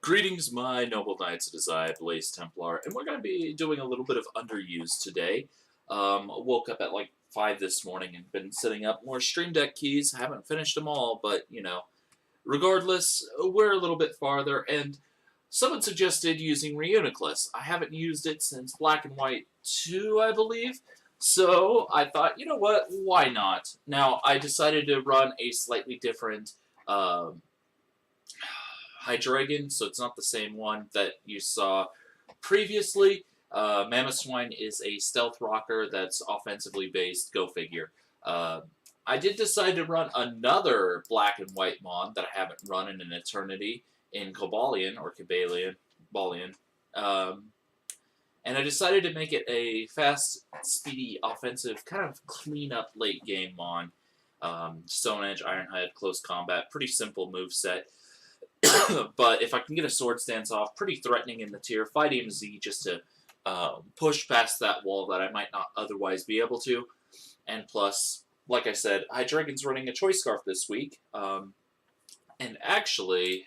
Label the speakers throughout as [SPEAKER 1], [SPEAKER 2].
[SPEAKER 1] Greetings, my noble knights. It is I, Blaze Templar, and we're going to be doing a little bit of underuse today. Woke up at like 5 this morning and been setting up more Stream Deck keys. Haven't finished them all, but, you know, regardless, we're a little bit farther, and someone suggested using Reuniclus. I haven't used it since Black and White 2, I believe, so I thought, you know what, why not? Now, I decided to run a slightly different Hydreigon, so it's not the same one that you saw previously. Mammoth Swine is a stealth rocker that's offensively based, go figure. I did decide to run another black and white mod that I haven't run in an eternity in Cobalion, or Cabalion, and I decided to make it a fast, speedy, offensive, kind of clean-up late-game mon. Stone Edge, Iron Head, Close Combat, pretty simple moveset. But if I can get a Sword Stance off, pretty threatening in the tier. Fight Aim Z just to push past that wall that I might not otherwise be able to. And plus, like I said, Hydreigon's running a Choice Scarf this week. And actually,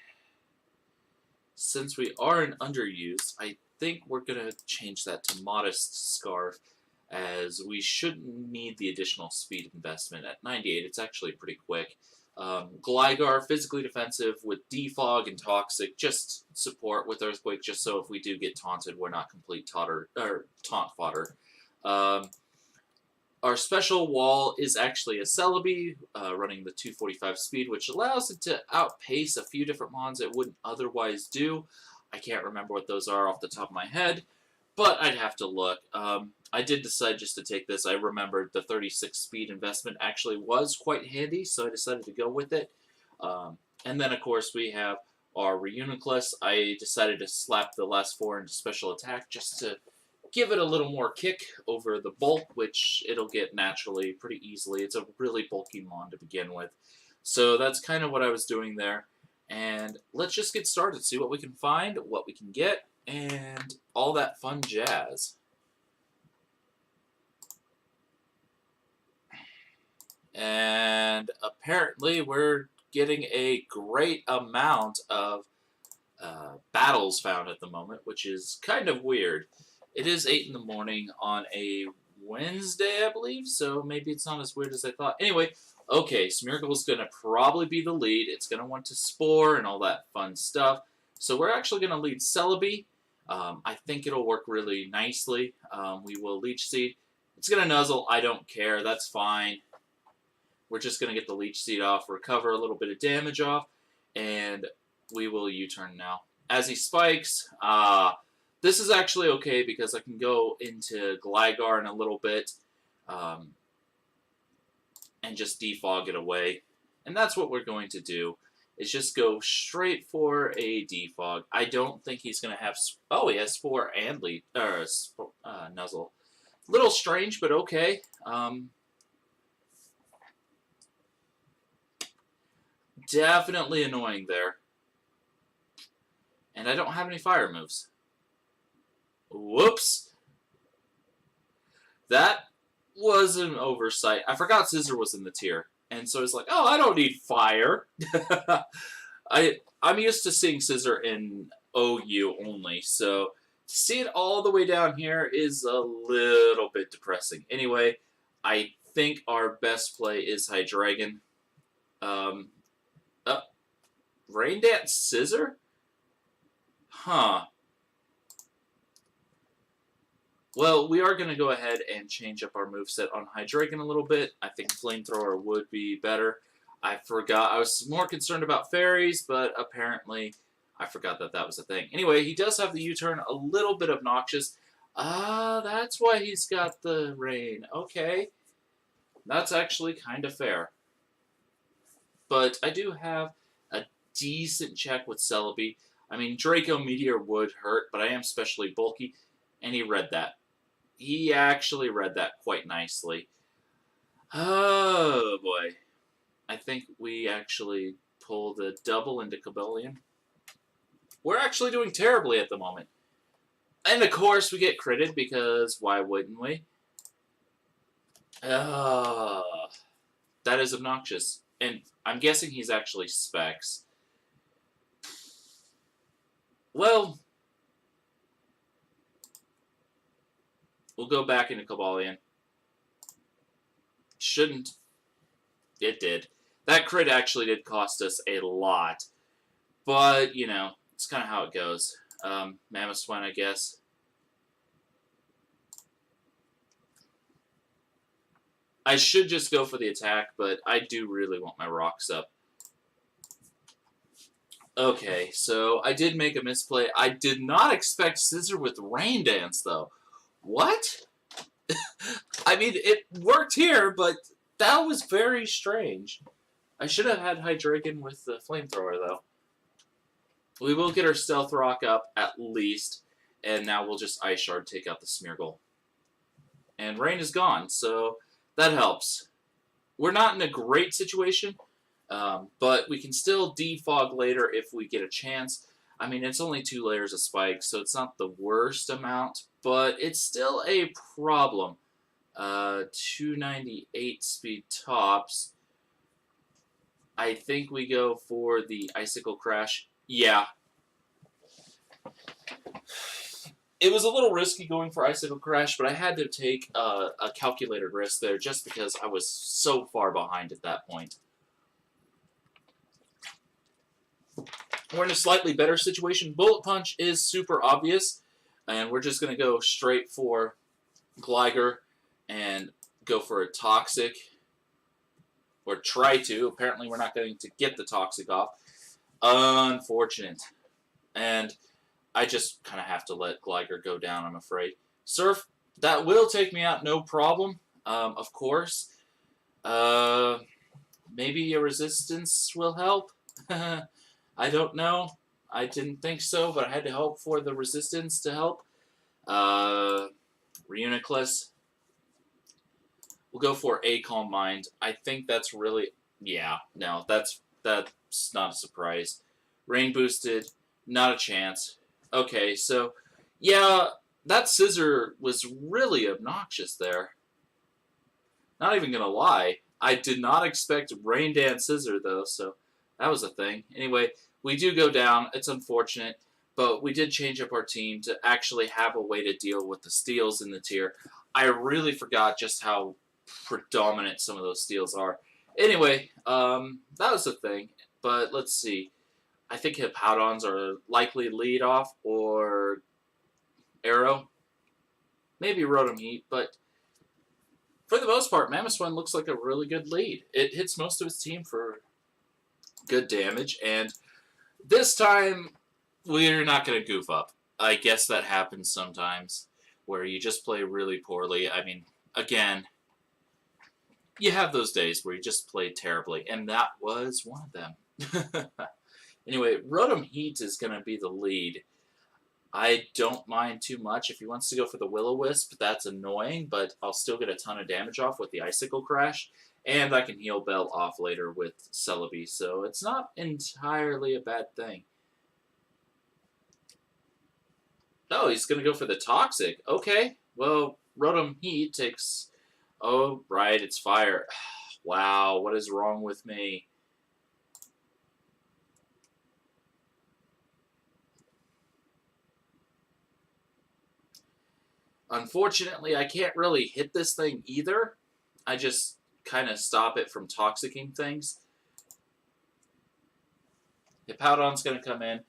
[SPEAKER 1] since we are in underuse, I think we're going to change that to Modest Scarf, as we shouldn't need the additional speed investment. At 98, it's actually pretty quick. Gligar, physically defensive with Defog and Toxic, just support with Earthquake, just so if we do get taunted, we're not complete taunt fodder. Our special wall is actually a Celebi, running the 245 speed, which allows it to outpace a few different mons it wouldn't otherwise do. I can't remember what those are off the top of my head, but I'd have to look. I did decide just to take this. I remembered the 36 speed investment actually was quite handy, so I decided to go with it. And then, of course, we have our Reuniclus. I decided to slap the last 4 into special attack just to give it a little more kick over the bulk, which it'll get naturally pretty easily. It's a really bulky mon to begin with. So that's kind of what I was doing there. And let's just get started, see what we can find, what we can get, and all that fun jazz. And apparently we're getting a great amount of battles found at the moment, which is kind of weird. It is 8 in the morning on a Wednesday, I believe, so maybe it's not as weird as I thought. Anyway, okay, Smeargle's going to probably be the lead. It's going to want to Spore and all that fun stuff. So we're actually going to lead Celebi. I think it'll work really nicely. We will Leech Seed. It's going to Nuzzle. I don't care. That's fine. We're just going to get the Leech Seed off, recover a little bit of damage off, and we will U-turn now. As he spikes, this is actually okay because I can go into Gligar in a little bit and just defog it away. And that's what we're going to do, is just go straight for a defog. I don't think he's going to have... Oh, he has Spore and Nuzzle. Little strange, but okay. Definitely annoying there. And I don't have any fire moves. Whoops. That was an oversight. I forgot Scizor was in the tier. And so it's like, oh, I don't need fire. I'm used to seeing Scizor in OU only. So to see it all the way down here is a little bit depressing. Anyway, I think our best play is Hydreigon. Rain Dance Scizor? Huh. Well, we are going to go ahead and change up our moveset on Hydreigon a little bit. I think Flamethrower would be better. I forgot. I was more concerned about fairies, but apparently I forgot that that was a thing. Anyway, he does have the U-turn, a little bit obnoxious. That's why he's got the rain. Okay. That's actually kind of fair. But I do have a decent check with Celebi. I mean, Draco Meteor would hurt, but I am specially bulky, and he read that. He actually read that quite nicely. Oh, boy. I think we actually pulled a double into Cobalion. We're actually doing terribly at the moment. And, of course, we get critted, because why wouldn't we? That is obnoxious. And I'm guessing he's actually Specs. Well, we'll go back into Cobalion. Shouldn't. It did. That crit actually did cost us a lot. But, you know, it's kind of how it goes. Mammoth Swine, I guess. I should just go for the attack, but I do really want my rocks up. Okay, so I did make a misplay. I did not expect Scizor with Rain Dance, though. What? I mean, it worked here, but that was very strange. I should have had Hydreigon with the Flamethrower, though. We will get our Stealth Rock up, at least. And now we'll just Ice Shard take out the Smeargle. And Rain is gone, so that helps. We're not in a great situation, but we can still defog later if we get a chance. I mean, it's only 2 layers of spike, so it's not the worst amount, but it's still a problem. 298 speed tops. I think we go for the Icicle Crash. Yeah. It was a little risky going for Icicle Crash, but I had to take a calculated risk there just because I was so far behind at that point. We're in a slightly better situation. Bullet Punch is super obvious, and we're just going to go straight for Gligar and go for a Toxic, or try to. Apparently we're not going to get the Toxic off. Unfortunate. And I just kind of have to let Gligar go down, I'm afraid. Surf, that will take me out, no problem, of course. Maybe a Resistance will help. I don't know. I didn't think so, but I had to hope for the Resistance to help. Reuniclus. We'll go for a Calm Mind. I think that's really... Yeah, no, that's not a surprise. Rain boosted, not a chance. Okay, so, yeah, that Scizor was really obnoxious there. Not even gonna lie. I did not expect Rain Dance Scizor, though, so that was a thing. Anyway, we do go down. It's unfortunate, but we did change up our team to actually have a way to deal with the steals in the tier. I really forgot just how predominant some of those steals are. Anyway, that was the thing, but let's see. I think Hippowdons are likely lead off or Arrow. Maybe Rotom Heat, but for the most part, Mamoswine looks like a really good lead. It hits most of its team for good damage, and this time we're not going to goof up. I guess that happens sometimes where you just play really poorly. I mean, again, you have those days where you just play terribly, and that was one of them. Anyway, Rotom Heat is going to be the lead. I don't mind too much. If he wants to go for the Will-O-Wisp, that's annoying, but I'll still get a ton of damage off with the Icicle Crash, and I can heal Bell off later with Celebi, so it's not entirely a bad thing. Oh, he's going to go for the Toxic. Okay, well, Rotom Heat takes... Oh, right, it's Fire. Wow, what is wrong with me? Unfortunately, I can't really hit this thing either. I just kind of stop it from toxicking things. Hippowdon's going to come in.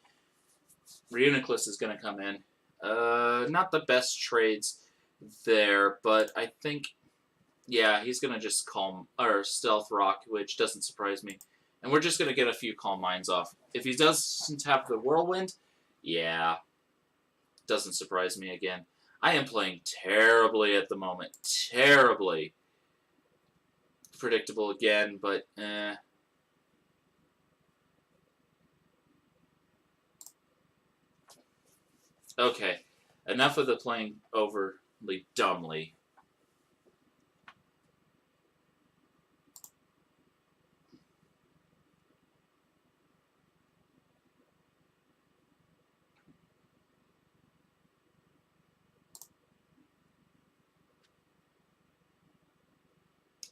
[SPEAKER 1] Reuniclus is going to come in. Not the best trades there, but I think, yeah, he's going to just Calm, or Stealth Rock, which doesn't surprise me. And we're just going to get a few Calm Minds off. If he doesn't have the Whirlwind, yeah, doesn't surprise me again. I am playing terribly at the moment. Terribly. Predictable again, but Okay. Enough of the playing overly dumbly.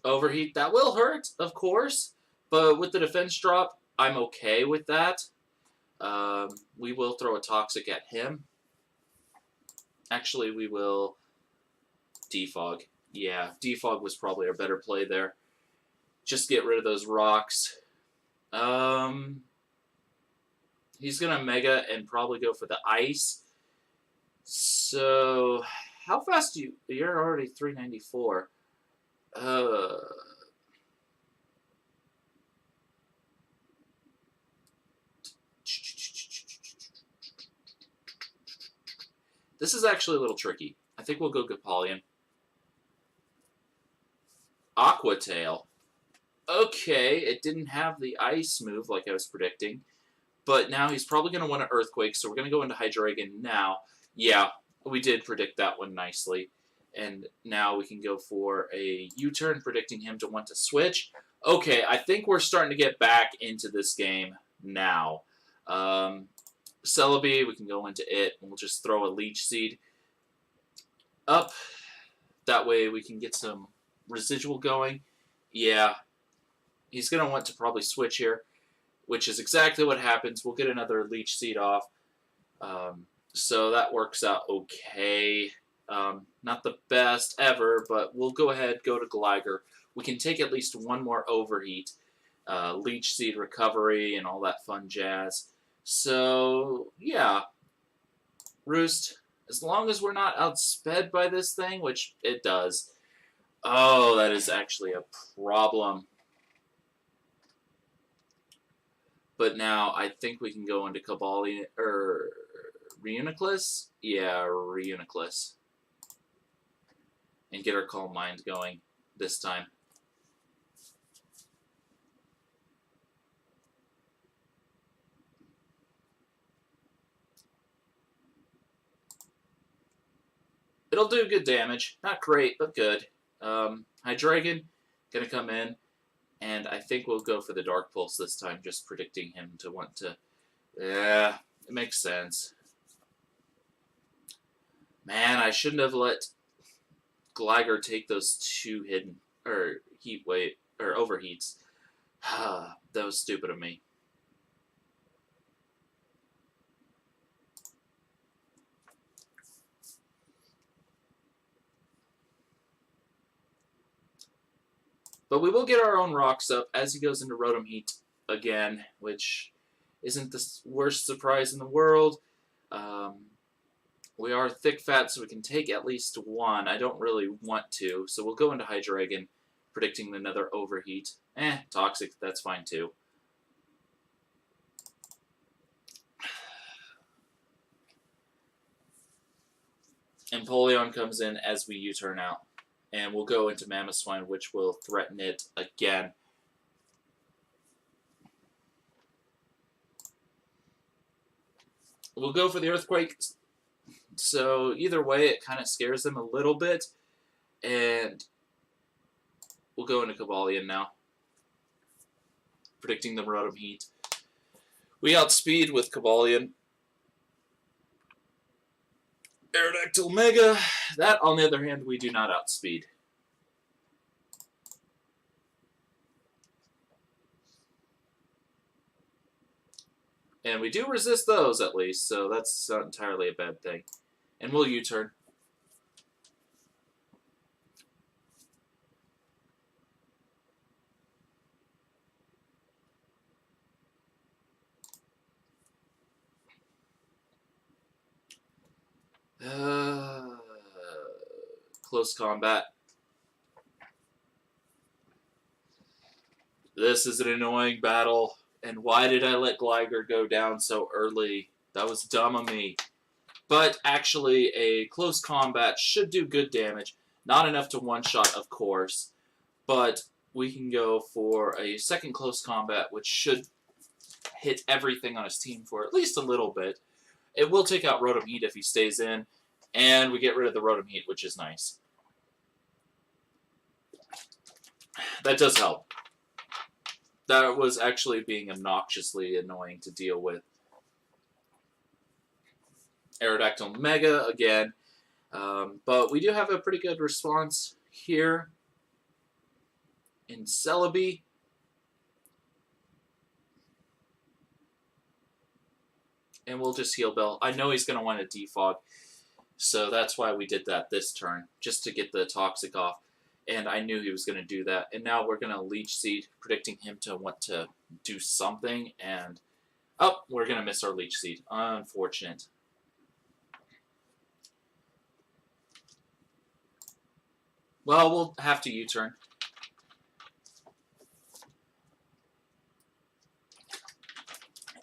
[SPEAKER 1] Overheat, that will hurt, of course, but with the defense drop, I'm okay with that. We will throw a Toxic at him. Actually, we will Defog. Yeah, Defog was probably our better play there. Just get rid of those rocks. He's going to Mega and probably go for the Ice. So, how fast do you... You're already 394. This is actually a little tricky. I think we'll go Gapalion. Aqua Tail. Okay, it didn't have the Ice move like I was predicting. But now he's probably going to want an Earthquake, so we're going to go into Hydreigon now. Yeah, we did predict that one nicely. And now we can go for a U-turn, predicting him to want to switch. Okay, I think we're starting to get back into this game now. Celebi, we can go into it, and we'll just throw a Leech Seed up. That way we can get some residual going. Yeah, he's going to want to probably switch here, which is exactly what happens. We'll get another Leech Seed off. So that works out okay. Not the best ever, but we'll go ahead, go to Gligar. We can take at least one more Overheat, Leech Seed recovery, and all that fun jazz. So, yeah. Roost, as long as we're not outsped by this thing, which it does. Oh, that is actually a problem. But now I think we can go into Cobalion, or Reuniclus? Yeah, Reuniclus. And get our Calm Mind going this time. It'll do good damage. Not great, but good. Hydreigon, gonna come in. And I think we'll go for the Dark Pulse this time, just predicting him to want to... Yeah, it makes sense. Man, I shouldn't have let Gligar take those two hidden... or Heat Wave... or Overheats. That was stupid of me. But we will get our own rocks up as he goes into Rotom Heat again, which isn't the worst surprise in the world. We are thick fat, so we can take at least one. I don't really want to, so we'll go into Hydreigon, predicting another Overheat. Toxic, that's fine too. Empoleon comes in as we U-turn out. And we'll go into Mamoswine, which will threaten it again. We'll go for the Earthquake. So either way, it kind of scares them a little bit. And we'll go into Cobalion now. Predicting the Rotom Heat. We outspeed with Cobalion. Aerodactyl Mega. That, on the other hand, we do not outspeed. And we do resist those, at least, so that's not entirely a bad thing. And we'll U-turn. Close combat. This is an annoying battle. And why did I let Gligar go down so early? That was dumb of me. But actually, a close combat should do good damage. Not enough to one-shot, of course. But we can go for a second close combat, which should hit everything on his team for at least a little bit. It will take out Rotom Heat if he stays in. And we get rid of the Rotom Heat, which is nice. That does help. That was actually being obnoxiously annoying to deal with. Aerodactyl Mega again. But we do have a pretty good response here in Celebi. And we'll just heal Bell. I know he's going to want to defog, so that's why we did that this turn, just to get the Toxic off. And I knew he was going to do that. And now we're going to Leech Seed, predicting him to want to do something. And, oh, we're going to miss our Leech Seed. Unfortunate. Well, we'll have to U-turn.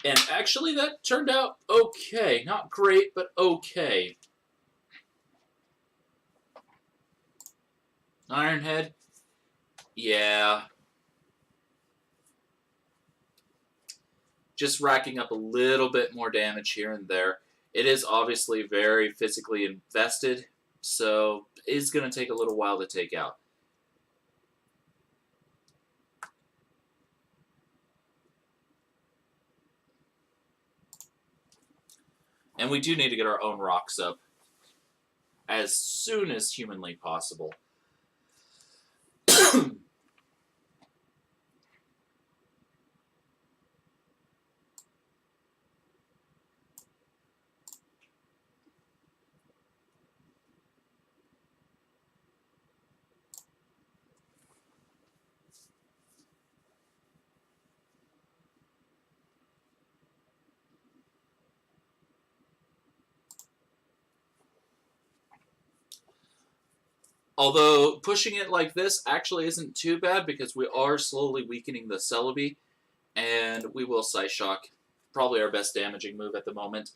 [SPEAKER 1] And actually, that turned out okay. Not great, but okay. Ironhead? Yeah. Just racking up a little bit more damage here and there. It is obviously very physically invested, so it's going to take a little while to take out. And we do need to get our own rocks up as soon as humanly possible. Although pushing it like this actually isn't too bad because we are slowly weakening the Celebi, and we will Psyshock, probably our best damaging move at the moment.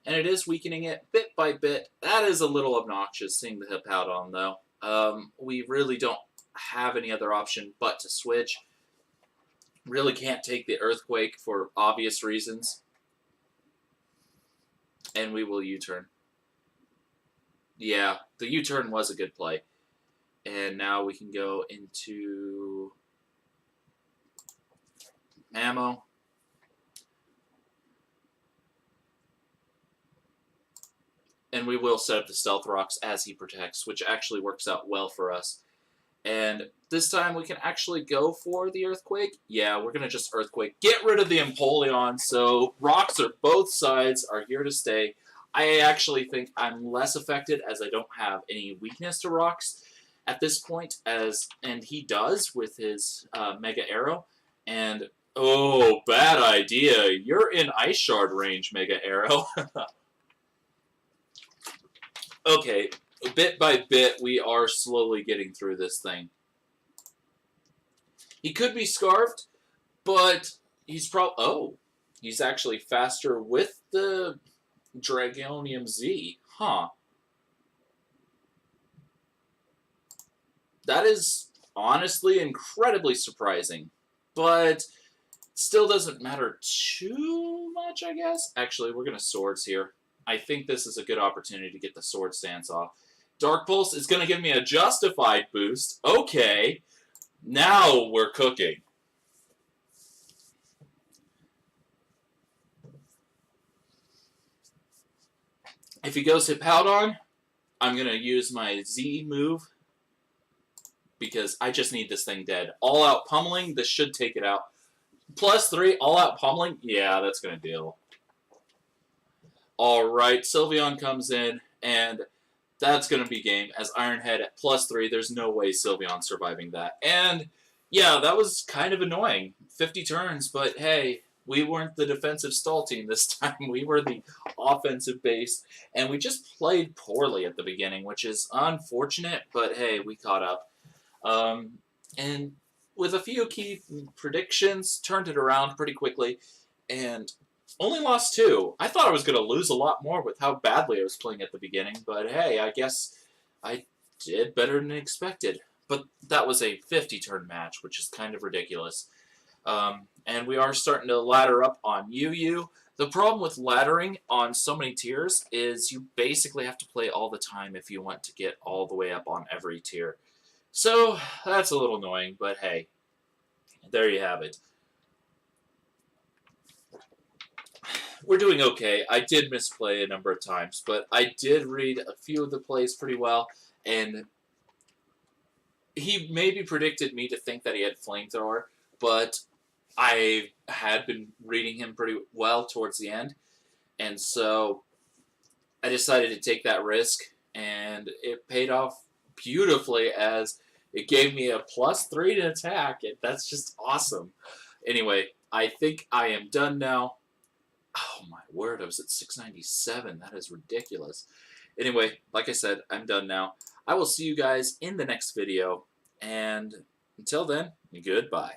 [SPEAKER 1] And it is weakening it bit by bit. That is a little obnoxious, seeing the Hippowdon, though. We really don't have any other option but to switch. Really can't take the Earthquake for obvious reasons. And we will U-turn. Yeah, the U-turn was a good play. And now we can go into ammo. And we will set up the Stealth Rocks as he protects, which actually works out well for us. And this time we can actually go for the Earthquake. Yeah, we're going to just Earthquake. Get rid of the Empoleon, so rocks are both sides are here to stay. I actually think I'm less affected as I don't have any weakness to rocks at this point, and he does with his Mega Arrow. And, oh, bad idea. You're in Ice Shard range, Mega Arrow. Okay, bit by bit, we are slowly getting through this thing. He could be Scarfed, but he's he's actually faster with the Dragonium Z. Huh. That is honestly incredibly surprising, but still doesn't matter too much, I guess. Actually, we're going to Swords here. I think this is a good opportunity to get the Sword stance off. Dark Pulse is going to give me a justified boost. Okay, now we're cooking. If he goes Hippowdon, I'm going to use my Z move because I just need this thing dead. All-out pummeling, this should take it out. +3, all-out pummeling, yeah, that's going to deal. Alright, Sylveon comes in, and that's going to be game. As Ironhead at +3, there's no way Sylveon's surviving that. And, yeah, that was kind of annoying. 50 turns, but hey, we weren't the defensive stall team this time. We were the offensive base, and we just played poorly at the beginning, which is unfortunate, but hey, we caught up. And with a few key predictions, turned it around pretty quickly, and only lost 2. I thought I was going to lose a lot more with how badly I was playing at the beginning, but hey, I guess I did better than expected. But that was a 50-turn match, which is kind of ridiculous. And we are starting to ladder up on UU. The problem with laddering on so many tiers is you basically have to play all the time if you want to get all the way up on every tier. So, that's a little annoying, but hey, there you have it. We're doing okay. I did misplay a number of times, but I did read a few of the plays pretty well, and he maybe predicted me to think that he had Flamethrower, but I had been reading him pretty well towards the end, And so I decided to take that risk, and it paid off beautifully as it gave me a +3 to attack, and that's just awesome. Anyway, I think I am done now. Oh my word, I was at 697. That is ridiculous. Anyway, like I said, I'm done now. I will see you guys in the next video, and until then, goodbye.